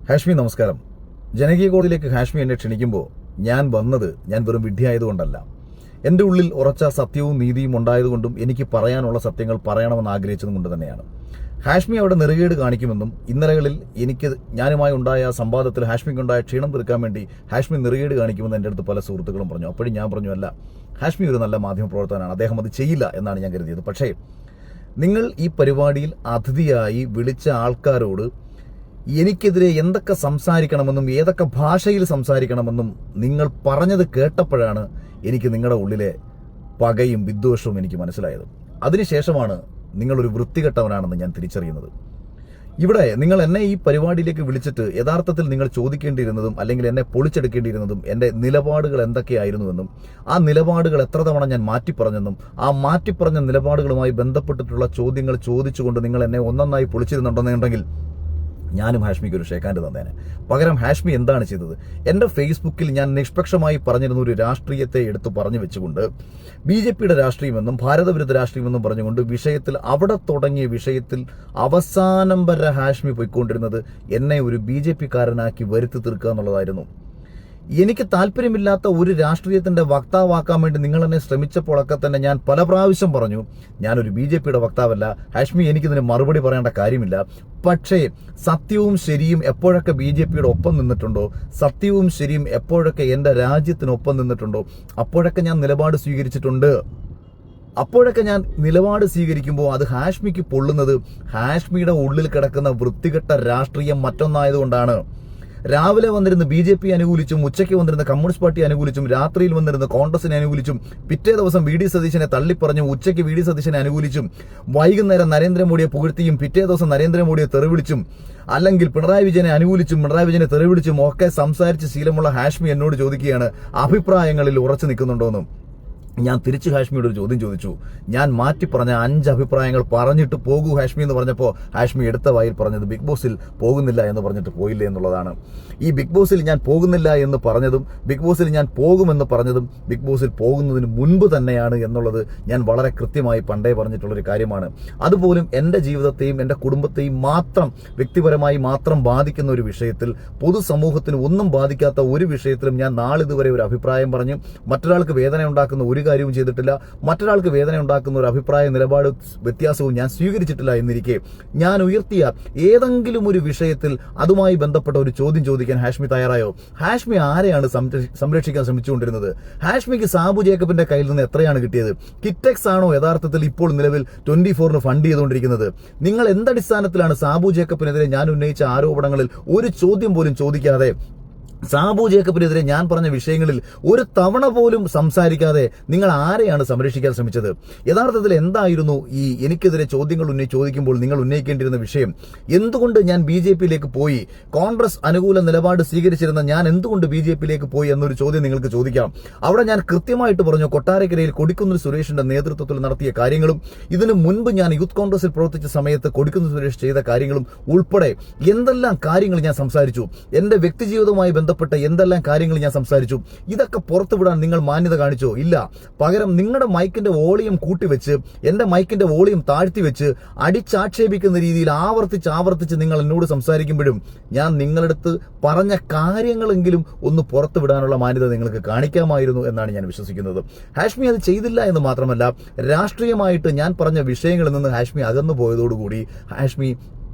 ഹാഷ്മി നമസ്കാരം. ജനകീയ കോടതിയിലേക്ക് ഹാഷ്മി എന്നെ ക്ഷണിക്കുമ്പോൾ ഞാൻ വെറും വിഡ്ഢിയായതുകൊണ്ടല്ല. എൻ്റെ ഉള്ളിൽ ഉറച്ച സത്യവും നീതിയും ഉണ്ടായതുകൊണ്ടും എനിക്ക് പറയാനുള്ള സത്യങ്ങൾ പറയണമെന്ന് ആഗ്രഹിച്ചതും കൊണ്ട് തന്നെയാണ്. ഹാഷ്മി അവിടെ നെറുകേട് കാണിക്കുമെന്നും ഇന്നലകളിൽ ഞാനുമായി ഉണ്ടായ സംവാദത്തിൽ ഹാഷ്മിക്കുണ്ടായ ക്ഷീണം തീർക്കാൻ വേണ്ടി ഹാഷ്മി നെറുകേട് കാണിക്കുമെന്ന് എൻ്റെ അടുത്ത് പല സുഹൃത്തുക്കളും പറഞ്ഞു. അപ്പോഴും ഞാൻ പറഞ്ഞു, അല്ല, ഹാഷ്മി ഒരു നല്ല മാധ്യമപ്രവർത്തകനാണ്, അദ്ദേഹം അത് ചെയ്യില്ല എന്നാണ് ഞാൻ കരുതിയത്. പക്ഷേ നിങ്ങൾ ഈ പരിപാടിയിൽ അതിഥിയായി വിളിച്ച ആൾക്കാരോട് എനിക്കെതിരെ എന്തൊക്കെ സംസാരിക്കണമെന്നും ഏതൊക്കെ ഭാഷയിൽ സംസാരിക്കണമെന്നും നിങ്ങൾ പറഞ്ഞത് കേട്ടപ്പോഴാണ് എനിക്ക് നിങ്ങളുടെ ഉള്ളിലെ പകയും വിദ്വേഷവും എനിക്ക് മനസ്സിലായത്. അതിനുശേഷമാണ് നിങ്ങളൊരു വൃത്തികെട്ടവനാണെന്ന് ഞാൻ തിരിച്ചറിയുന്നത്. ഇവിടെ നിങ്ങൾ എന്നെ ഈ പരിപാടിയിലേക്ക് വിളിച്ചിട്ട് യഥാർത്ഥത്തിൽ നിങ്ങൾ ചോദിക്കേണ്ടിയിരുന്നതും അല്ലെങ്കിൽ എന്നെ പൊളിച്ചെടുക്കേണ്ടിയിരുന്നതും എൻ്റെ നിലപാടുകൾ എന്തൊക്കെയായിരുന്നുവെന്നും ആ നിലപാടുകൾ എത്ര തവണ ഞാൻ മാറ്റിപ്പറഞ്ഞെന്നും ആ മാറ്റിപ്പറഞ്ഞ നിലപാടുകളുമായി ബന്ധപ്പെട്ടിട്ടുള്ള ചോദ്യങ്ങൾ ചോദിച്ചുകൊണ്ട് നിങ്ങൾ എന്നെ ഒന്നൊന്നായി പൊളിച്ചിരുന്നുണ്ടെന്നുണ്ടെങ്കിൽ ഞാനും ഹാഷ്മിക്ക് ഒരു ഷേക്കാൻഡ് തന്നേനെ. പകരം ഹാഷ്മി എന്താണ് ചെയ്തത്? എൻ്റെ ഫേസ്ബുക്കിൽ ഞാൻ നിഷ്പക്ഷമായി പറഞ്ഞിരുന്ന ഒരു രാഷ്ട്രീയത്തെ എടുത്തു പറഞ്ഞു വെച്ചുകൊണ്ട് BJPയുടെ രാഷ്ട്രീയമെന്നും ഭാരതവിരുദ്ധ രാഷ്ട്രീയമെന്നും പറഞ്ഞുകൊണ്ട് അവിടെ തുടങ്ങിയ വിഷയത്തിൽ അവസാനം വരെ ഹാഷ്മി പോയിക്കൊണ്ടിരുന്നത് എന്നെ ഒരു BJPക്കാരനാക്കി വരുത്തി തീർക്കുക എന്നുള്ളതായിരുന്നു. എനിക്ക് താല്പര്യമില്ലാത്ത ഒരു രാഷ്ട്രീയത്തിന്റെ വക്താവാക്കാൻ വേണ്ടി നിങ്ങൾ എന്നെ ശ്രമിച്ചപ്പോഴൊക്കെ തന്നെ ഞാൻ പല പ്രാവശ്യം പറഞ്ഞു, ഞാനൊരു BJPയുടെ വക്താവല്ല, ഹാഷ്മി എനിക്കിതിന് മറുപടി പറയേണ്ട കാര്യമില്ല. പക്ഷേ സത്യവും ശരിയും എപ്പോഴൊക്കെ BJPയുടെ ഒപ്പം നിന്നിട്ടുണ്ടോ, സത്യവും ശരിയും എപ്പോഴൊക്കെ എൻ്റെ രാജ്യത്തിനൊപ്പം നിന്നിട്ടുണ്ടോ, അപ്പോഴൊക്കെ ഞാൻ നിലപാട് സ്വീകരിച്ചിട്ടുണ്ട്. അപ്പോഴൊക്കെ ഞാൻ നിലപാട് സ്വീകരിക്കുമ്പോൾ അത് ഹാഷ്മിക്ക് പൊള്ളുന്നത് ഹാഷ്മിയുടെ ഉള്ളിൽ കിടക്കുന്ന വൃത്തികെട്ട രാഷ്ട്രീയം മറ്റൊന്നായതുകൊണ്ടാണ്. രാവിലെ വന്നിരുന്ന് BJP അനുകൂലിച്ചും ഉച്ചയ്ക്ക് വന്നിരുന്ന കമ്മ്യൂണിസ്റ്റ് പാർട്ടി അനുകൂലിച്ചും രാത്രിയിൽ വന്നിരുന്ന കോൺഗ്രസിനെ അനുകൂലിച്ചും പിറ്റേ ദിവസം VD സതീശനെ തള്ളിപ്പറഞ്ഞും ഉച്ചയ്ക്ക് VD സതീശനെ അനുകൂലിച്ചും വൈകുന്നേരം നരേന്ദ്രമോദിയെ പുകഴ്ത്തിയും പിറ്റേ ദിവസം നരേന്ദ്രമോദിയെ തെറിവിളിച്ചും അല്ലെങ്കിൽ പിണറായി വിജയനെ അനുകൂലിച്ചും പിണറായി വിജയനെ തെറിവിളിച്ചും ഒക്കെ സംസാരിച്ച് ശീലമുള്ള ഹാഷ്മി എന്നോട് ചോദിക്കുകയാണ് അഭിപ്രായങ്ങളിൽ ഉറച്ചു നിൽക്കുന്നുണ്ടോയെന്നും. ഞാൻ തിരിച്ച് ഹാഷ്മിയോട് ഒരു ചോദ്യം ചോദിച്ചു. ഞാൻ മാറ്റി പറഞ്ഞ 5 അഭിപ്രായങ്ങൾ പറഞ്ഞിട്ട് പോകൂ ഹാഷ്മി എന്ന് പറഞ്ഞപ്പോൾ ഹാഷ്മി എടുത്ത വായിൽ പറഞ്ഞത് ബിഗ് ബോസിൽ പോകുന്നില്ല എന്ന് പറഞ്ഞിട്ട് പോയില്ല എന്നുള്ളതാണ്. ഈ ബിഗ് ബോസിൽ ഞാൻ പോകുന്നില്ല എന്ന് പറഞ്ഞതും ബിഗ് ബോസിൽ ഞാൻ പോകുമെന്ന് പറഞ്ഞതും ബിഗ് ബോസിൽ പോകുന്നതിന് മുൻപ് തന്നെയാണ് എന്നുള്ളത് ഞാൻ വളരെ കൃത്യമായി പണ്ടേ പറഞ്ഞിട്ടുള്ളൊരു കാര്യമാണ്. അതുപോലും എൻ്റെ ജീവിതത്തെയും എൻ്റെ കുടുംബത്തെയും മാത്രം വ്യക്തിപരമായി മാത്രം ബാധിക്കുന്ന ഒരു വിഷയത്തിൽ, പൊതുസമൂഹത്തിന് ഒന്നും ബാധിക്കാത്ത ഒരു വിഷയത്തിലും ഞാൻ നാളിതുവരെ ഒരു അഭിപ്രായം പറഞ്ഞു മറ്റൊരാൾക്ക് വേദന ഉണ്ടാക്കുന്ന ഒരു കാര്യവും ചെയ്തിട്ടില്ല. മറ്റൊരാൾക്ക് വേദന ഉണ്ടാക്കുന്ന ഒരു അഭിപ്രായ നിലപാട് വ്യത്യാസവും ഞാൻ സ്വീകരിച്ചിട്ടില്ല എന്നിരിക്കെ ഞാൻ ഉയർത്തിയ ഏതെങ്കിലും ഒരു വിഷയത്തിൽ അതുമായി ബന്ധപ്പെട്ട ഒരു ചോദ്യം ചോദിക്കാൻ ഹാഷ്മി തയ്യാറായോ? ഹാഷ്മി ആരെയാണ് സംരക്ഷിക്കാൻ ശ്രമിച്ചുകൊണ്ടിരുന്നത്? ഹാഷ്മിക്ക് സാബു ജേക്കബിന്റെ കയ്യിൽ നിന്ന് എത്രയാണ് കിട്ടിയത്? കിറ്റെക്സ് ആണോ യഥാർത്ഥത്തിൽ ഇപ്പോൾ നിലവിൽ 24 ഫണ്ട് ചെയ്തുകൊണ്ടിരിക്കുന്നത്? നിങ്ങൾ എന്തടിസ്ഥാനത്തിലാണ് സാബു ജേക്കബിനെതിരെ ഞാൻ ഉന്നയിച്ച ആരോപണങ്ങളിൽ ഒരു ചോദ്യം പോലും ചോദിക്കാതെ, സാബു ജേക്കബിനെതിരെ ഞാൻ പറഞ്ഞ വിഷയങ്ങളിൽ ഒരു തവണ പോലും സംസാരിക്കാതെ നിങ്ങൾ ആരെയാണ് സംരക്ഷിക്കാൻ ശ്രമിച്ചത്? യഥാർത്ഥത്തിൽ എന്തായിരുന്നു ഈ എനിക്കെതിരെ ചോദ്യങ്ങൾ ചോദിക്കുമ്പോൾ നിങ്ങൾ ഉന്നയിക്കേണ്ടിരുന്ന വിഷയം? എന്തുകൊണ്ട് ഞാൻ BJPയിലേക്ക് പോയി? കോൺഗ്രസ് അനുകൂല നിലപാട് സ്വീകരിച്ചിരുന്ന ഞാൻ എന്തുകൊണ്ട് BJPയിലേക്ക് പോയി എന്നൊരു ചോദ്യം നിങ്ങൾക്ക് ചോദിക്കാം. അവിടെ ഞാൻ കൃത്യമായിട്ട് പറഞ്ഞു, കൊട്ടാരക്കരയിൽ കൊടിക്കുന്നിൽ സുരേഷിന്റെ നേതൃത്വത്തിൽ നടത്തിയ കാര്യങ്ങളും ഇതിനു മുൻപ് ഞാൻ യൂത്ത് കോൺഗ്രസിൽ പ്രവർത്തിച്ച സമയത്ത് കൊടിക്കുന്നിൽ സുരേഷ് ചെയ്ത കാര്യങ്ങളും ഉൾപ്പെടെ എന്തെല്ലാം കാര്യങ്ങൾ ഞാൻ സംസാരിച്ചു, എന്റെ വ്യക്തിജീവിതവുമായി ബന്ധപ്പെട്ട എന്തെല്ലാം കാര്യങ്ങൾ ഞാൻ സംസാരിച്ചു. ഇതൊക്കെ പുറത്തുവിടാൻ നിങ്ങൾ മാന്യത കാണിച്ചോ? ഇല്ല. പകരം നിങ്ങളുടെ മൈക്കിന്റെ വോളിയം കൂട്ടിവെച്ച് എന്റെ മൈക്കിന്റെ വോളിയം താഴ്ത്തി വെച്ച് അടിച്ചാക്ഷേപിക്കുന്ന രീതിയിൽ ആവർത്തിച്ച് നിങ്ങൾ എന്നോട് സംസാരിക്കുമ്പോഴും ഞാൻ നിങ്ങളടുത്ത് പറഞ്ഞ കാര്യങ്ങളെങ്കിലും ഒന്ന് പുറത്തുവിടാനുള്ള മാന്യത നിങ്ങൾക്ക് കാണിക്കാമായിരുന്നു എന്നാണ് ഞാൻ വിശ്വസിക്കുന്നത്. ഹാഷ്മി അത് ചെയ്തില്ല എന്ന് മാത്രമല്ല, രാഷ്ട്രീയമായിട്ട് ഞാൻ പറഞ്ഞ വിഷയങ്ങളിൽ നിന്ന് ഹാഷ്മി അകന്നു പോയതോടുകൂടി ഹാഷ്മി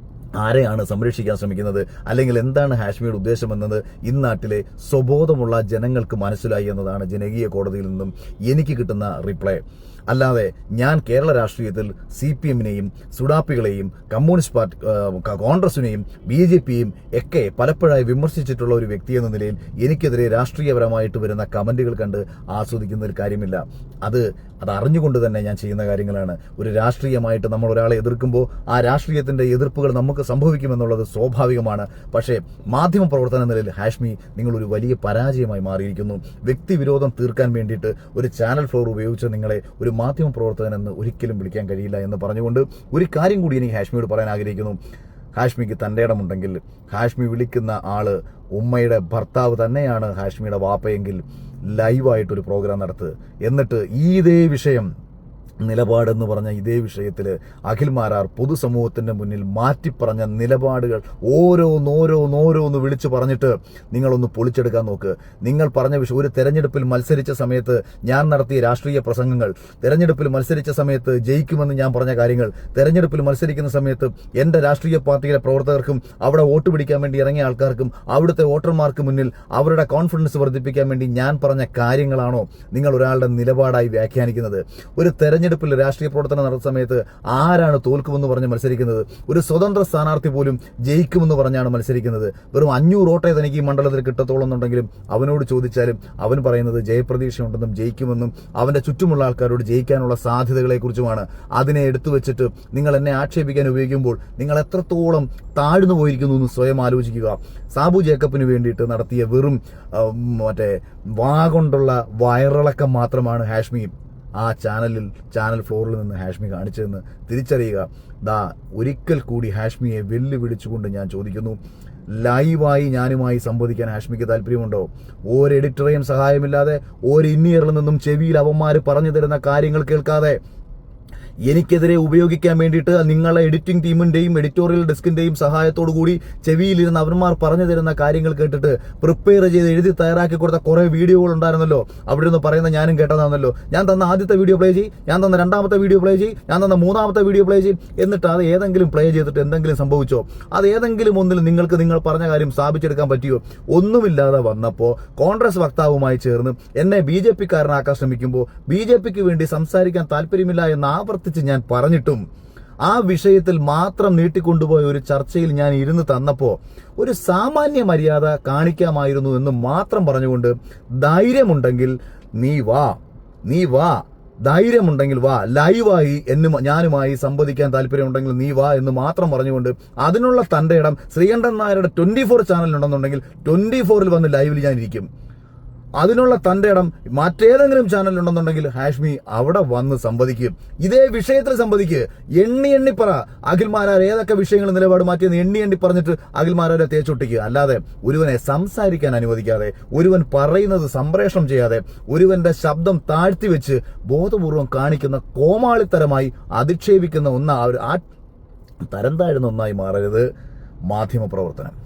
ആരെയാണ് സംരക്ഷിക്കാൻ ശ്രമിക്കുന്നത്, അല്ലെങ്കിൽ എന്താണ് ഹാഷ്മിയുടെ ഉദ്ദേശമെന്നത് ഇന്നാട്ടിലെ സ്വബോധമുള്ള ജനങ്ങൾക്ക് മനസ്സിലായി എന്നതാണ് ജനകീയ കോടതിയിൽ നിന്നും എനിക്ക് കിട്ടുന്ന റിപ്ലൈ. അല്ലാതെ ഞാൻ കേരള രാഷ്ട്രീയത്തിൽ CPMനെയും സുഡാപ്പികളെയും കമ്മ്യൂണിസ്റ്റ് പാർട്ടി കോൺഗ്രസിനെയും BJPയെയും ഒക്കെ പലപ്പോഴായി വിമർശിച്ചിട്ടുള്ള ഒരു വ്യക്തി എന്ന നിലയിൽ എനിക്കെതിരെ രാഷ്ട്രീയപരമായിട്ട് വരുന്ന കമന്റുകൾ കണ്ട് ആസ്വദിക്കുന്നതിൽ കാര്യമില്ല. അത് അറിഞ്ഞുകൊണ്ട് തന്നെ ഞാൻ ചെയ്യുന്ന കാര്യങ്ങളാണ്. ഒരു രാഷ്ട്രീയമായിട്ട് നമ്മൾ ഒരാളെ എതിർക്കുമ്പോൾ ആ രാഷ്ട്രീയത്തിന്റെ എതിർപ്പുകൾ നമുക്ക് സംഭവിക്കുമെന്നുള്ളത് സ്വാഭാവികമാണ്. പക്ഷേ മാധ്യമ പ്രവർത്തന നിലയിൽ ഹാഷ്മി നിങ്ങളൊരു വലിയ പരാജയമായി മാറിയിരിക്കുന്നു. വ്യക്തിവിരോധം തീർക്കാൻ വേണ്ടിയിട്ട് ഒരു ചാനൽ ഫ്ലോർ ഉപയോഗിച്ച് നിങ്ങളെ ഒരു മാധ്യമ പ്രവർത്തകനെന്ന് ഒരിക്കലും വിളിക്കാൻ കഴിയില്ല എന്ന് പറഞ്ഞുകൊണ്ട് ഒരു കാര്യം കൂടി എനിക്ക് ഹാഷ്മിയോട് പറയാൻ ആഗ്രഹിക്കുന്നു. ഹാഷ്മിക്ക് തൻ്റെ ഇടമുണ്ടെങ്കിൽ ഹാഷ്മി വിളിക്കുന്ന ആള് ഉമ്മയുടെ ഭർത്താവ് തന്നെയാണ് ഹാഷ്മിയുടെ വാപ്പയെങ്കിൽ ലൈവായിട്ടൊരു പ്രോഗ്രാം നടത്തുക. എന്നിട്ട് ഇതേ വിഷയം നിലപാടെന്ന് പറഞ്ഞ ഇതേ വിഷയത്തിൽ അഖിൽ മാരാർ പൊതുസമൂഹത്തിന്റെ മുന്നിൽ മാറ്റിപ്പറഞ്ഞ നിലപാടുകൾ ഓരോന്നോരോന്നോരോന്ന് വിളിച്ചു പറഞ്ഞിട്ട് നിങ്ങളൊന്ന് പൊളിച്ചെടുക്കാൻ നോക്ക്. നിങ്ങൾ പറഞ്ഞ വിഷയം, ഒരു തെരഞ്ഞെടുപ്പിൽ മത്സരിച്ച സമയത്ത് ഞാൻ നടത്തിയ രാഷ്ട്രീയ പ്രസംഗങ്ങൾ, തെരഞ്ഞെടുപ്പിൽ മത്സരിച്ച സമയത്ത് ജയിക്കുമെന്ന് ഞാൻ പറഞ്ഞ കാര്യങ്ങൾ, തെരഞ്ഞെടുപ്പിൽ മത്സരിക്കുന്ന സമയത്ത് എന്റെ രാഷ്ട്രീയ പാർട്ടിയിലെ പ്രവർത്തകർക്കും അവിടെ വോട്ട് പിടിക്കാൻ വേണ്ടി ഇറങ്ങിയ ആൾക്കാർക്കും അവിടുത്തെ വോട്ടർമാർക്ക് മുന്നിൽ അവരുടെ കോൺഫിഡൻസ് വർദ്ധിപ്പിക്കാൻ വേണ്ടി ഞാൻ പറഞ്ഞ കാര്യങ്ങളാണോ നിങ്ങൾ ഒരാളുടെ നിലപാടായി വ്യാഖ്യാനിക്കുന്നത്? ഒരു തെരഞ്ഞെടുപ്പിൽ രാഷ്ട്രീയ പ്രവർത്തനം നടത്തുന്ന സമയത്ത് ആരാണ് തോൽക്കുമെന്ന് പറഞ്ഞ് മത്സരിക്കുന്നത്? ഒരു സ്വതന്ത്ര സ്ഥാനാർത്ഥി പോലും ജയിക്കുമെന്ന് പറഞ്ഞാണ് മത്സരിക്കുന്നത്. വെറും 500 വോട്ടേ തനിക്ക് ഈ മണ്ഡലത്തിൽ കിട്ടത്തോളം എന്നുണ്ടെങ്കിലും അവനോട് ചോദിച്ചാലും അവൻ പറയുന്നത് ജയപ്രതീക്ഷയുണ്ടെന്നും ജയിക്കുമെന്നും അവന്റെ ചുറ്റുമുള്ള ആൾക്കാരോട് ജയിക്കാനുള്ള സാധ്യതകളെക്കുറിച്ചുമാണ്. അതിനെ എടുത്തു വെച്ചിട്ട് നിങ്ങൾ എന്നെ ആക്ഷേപിക്കാൻ ഉപയോഗിക്കുമ്പോൾ നിങ്ങൾ എത്രത്തോളം താഴ്ന്നു പോയിരിക്കുന്നു എന്ന് സ്വയം ആലോചിക്കുക. സാബു ജേക്കബിന് വേണ്ടിയിട്ട് നടത്തിയ വെറും വാ കൊണ്ടുള്ള വയറിളക്കം മാത്രമാണ് ഹാഷ്മി ആ ചാനൽ ഫ്ലോറിൽ നിന്ന് ഹാഷ്മി കാണിച്ചതെന്ന് തിരിച്ചറിയുക. ഒരിക്കൽ കൂടി ഹാഷ്മിയെ വെല്ലുവിളിച്ചുകൊണ്ട് ഞാൻ ചോദിക്കുന്നു, ലൈവായി ഞാനുമായി സംവദിക്കാൻ ഹാഷ്മിക്ക് താല്പര്യമുണ്ടോ? ഒരു എഡിറ്ററേയും സഹായമില്ലാതെ, ഒരു ഇന്നിയറിൽ നിന്നും ചെവിയിൽ അവന്മാർ പറഞ്ഞു തരുന്ന കാര്യങ്ങൾ കേൾക്കാതെ, എനിക്കെതിരെ ഉപയോഗിക്കാൻ വേണ്ടിയിട്ട് നിങ്ങളെ എഡിറ്റിംഗ് ടീമിന്റെയും എഡിറ്റോറിയൽ ഡെസ്കിന്റെയും സഹായത്തോടു കൂടി ചെവിയിലിരുന്ന് അവന്മാർ പറഞ്ഞു തരുന്ന കാര്യങ്ങൾ കേട്ടിട്ട് പ്രിപ്പയർ ചെയ്ത് എഴുതി തയ്യാറാക്കി കൊടുത്ത കുറെ വീഡിയോകൾ ഉണ്ടായിരുന്നല്ലോ. അവിടെ നിന്ന് പറയുന്ന ഞാനും കേട്ടതാണല്ലോ. ഞാൻ തന്ന ആദ്യത്തെ വീഡിയോ പ്ലേ ചെയ്യും, ഞാൻ തന്ന രണ്ടാമത്തെ വീഡിയോ പ്ലേ ചെയ്യും, ഞാൻ തന്ന മൂന്നാമത്തെ വീഡിയോ പ്ലേ ചെയ്യും. എന്നിട്ട് അത് ഏതെങ്കിലും പ്ലേ ചെയ്തിട്ട് എന്തെങ്കിലും സംഭവിച്ചോ? അത് ഏതെങ്കിലും ഒന്നിൽ നിങ്ങൾക്ക് നിങ്ങൾ പറഞ്ഞ കാര്യം സ്ഥാപിച്ചെടുക്കാൻ പറ്റിയോ? ഒന്നുമില്ലാതെ വന്നപ്പോൾ കോൺഗ്രസ് വക്താവുമായി ചേർന്ന് എന്നെ BJP-കാരനാക്കാൻ ശ്രമിക്കുമ്പോൾ BJP-ക്ക് വേണ്ടി സംസാരിക്കാൻ താല്പര്യമില്ല എന്ന് ആവർത്തിച്ച് ഞാൻ പറഞ്ഞിട്ടും ആ വിഷയത്തിൽ മാത്രം നീട്ടിക്കൊണ്ടുപോയ ഒരു ചർച്ചയിൽ ഞാൻ ഇരുന്ന് തന്നപ്പോൾ ഒരു സാമാന്യ മര്യാദ കാണിക്കാമായിരുന്നു എന്ന് മാത്രം പറഞ്ഞുകൊണ്ട് ധൈര്യമുണ്ടെങ്കിൽ നീ വാ, ധൈര്യമുണ്ടെങ്കിൽ വാ, ലൈവായി ഞാനുമായി സംവദിക്കാൻ താല്പര്യമുണ്ടെങ്കിൽ നീ വാ എന്ന് മാത്രം പറഞ്ഞുകൊണ്ട് അതിനുള്ള തന്റെ ഇടം ശ്രീകണ്ഠൻ നായരുടെ 24 ചാനലിലുണ്ടെന്നുണ്ടെങ്കിൽ 24-ൽ വന്ന് ലൈവിൽ ഞാൻ ഇരിക്കും. അതിനുള്ള തന്റെ ഇടം മറ്റേതെങ്കിലും ചാനലുണ്ടെന്നുണ്ടെങ്കിൽ ഹാഷ്മി അവിടെ വന്ന് സംവദിക്കും. ഇതേ വിഷയത്തിൽ സംവദിക്കുക. എണ്ണി പറ അഖിൽ മാരാർ ഏതൊക്കെ വിഷയങ്ങൾ നിലപാട് മാറ്റിയെന്ന് എണ്ണി പറഞ്ഞിട്ട് അഖിൽ മാരാരെ തേച്ചൊട്ടിക്കുക. അല്ലാതെ ഒരുവനെ സംസാരിക്കാൻ അനുവദിക്കാതെ, ഒരുവൻ പറയുന്നത് സംപ്രേഷണം ചെയ്യാതെ, ഒരുവന്റെ ശബ്ദം താഴ്ത്തിവെച്ച് ബോധപൂർവം കാണിക്കുന്ന കോമാളിത്തരമായി അധിക്ഷേപിക്കുന്ന തരം താഴുന്ന ഒന്നായി മാറരുത് മാധ്യമപ്രവർത്തനം.